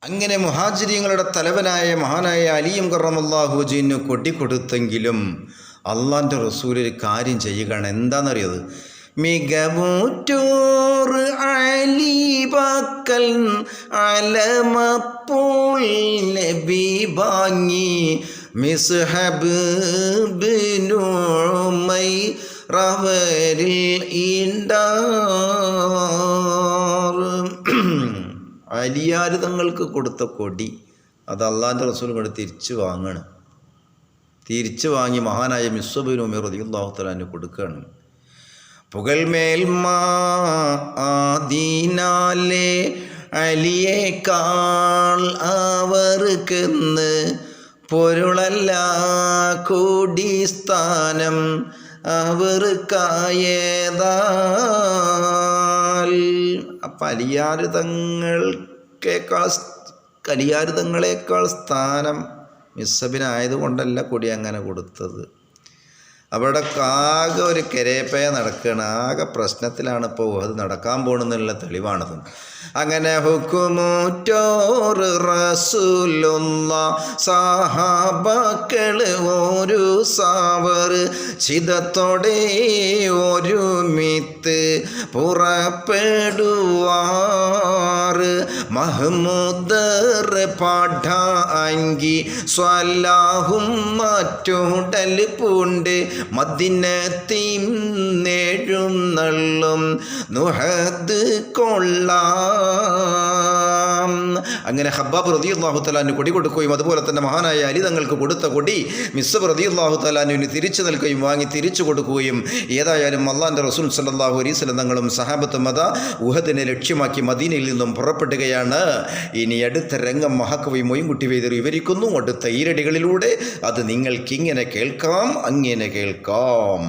അങ്ങനെ മുഹാജിരിങ്ങളുടെ തലവനായ മഹാനായ അലിയും കറമല്ലാഹു വജഹിന് കൊടിക്കൊടുത്തെങ്കിലും അള്ളാൻ്റെ റസൂൽ ഒരു കാര്യം ചെയ്യുകയാണ്. എന്താണെന്നറിയത്? മികവൂറ്റോർ അലിബക്കൽ അലമപ്പോൾ നബി വാങ്ങി മിസ്ഹബ് ബിനുമൈ റവരിൽ അലിയാർ തങ്ങൾക്ക് കൊടുത്ത കൊടി അത് അള്ളാൻ്റെ റസൂൽ കൊണ്ട് തിരിച്ചു വാങ്ങി മഹാനായ മിസ്അബ് ബിൻ ഉമൈർ റളിയല്ലാഹു തആല അൻഹു കൊടുക്കുകയാണ്. പുകൾമേൽമാ ആദീനാലെ അലിയേക്കാൾ അവർക്കെന്ന് പൊരുളല്ല കൂടി സ്ഥാനം അവർക്കായതാൽ. അപ്പം അലിയാരുതങ്ങളേക്കാൾ സ്ഥാനം മിസ്സബിനായതുകൊണ്ടല്ല കൊടി അങ്ങനെ കൊടുത്തത്. അവിടെ ആകെ ഒരു കരേപ്പയ നടക്കുകയാണ്, ആകെ പ്രശ്നത്തിലാണ്. ഇപ്പോൾ അത് നടക്കാൻ പോകണമെന്നുള്ള തെളിവാണത്. അങ്ങനെ ഹുക്കുമൂറ്റോർ റസൂലുള്ള സഹാബക്കൾ ഒരു സാവർ ചിതത്തോടെ ഒരുമിത്ത് പുറപ്പെടുവാറ് മഹ്മൂദർ പാഠ അങ്കി സ്വലാഹും മറ്റുടൽ പൂണ്ട് മദിനത്തിൻ നേഴും നള്ളും നുഹദ് കൊള്ളാം. അങ്ങനെ ഹബ്ബാബ് റളിയല്ലാഹു തആല അൻഹു കൊടി കൊടുക്കുകയും അതുപോലെ തന്നെ മഹാനായ അലി തങ്ങൾക്ക് കൊടുത്ത കൊടി മിസ്അബ് റളിയല്ലാഹു തആല അൻഹുവിന് തിരിച്ചു നൽകുകയും വാങ്ങി തിരിച്ചു കൊടുക്കുകയും ഏതായാലും അള്ളാഹിൻ്റെ റസൂൽ സല്ലല്ലാഹു അലൈഹി വസല്ലം തങ്ങളും സഹാബത്തും ഉഹദിനെ ലക്ഷ്യമാക്കി മദീനയിൽ നിന്നും പുറപ്പെടുകയാണ്. ഇനി അടുത്ത രംഗം മഹാകവി മൊയ്ൻകുട്ടി വൈദ്യർ വിവരിക്കുന്നു അടുത്ത ഈരടികളിലൂടെ. അത് നിങ്ങൾക്കിങ്ങനെ കേൾക്കാം, അങ്ങനെ കേൾക്കാം.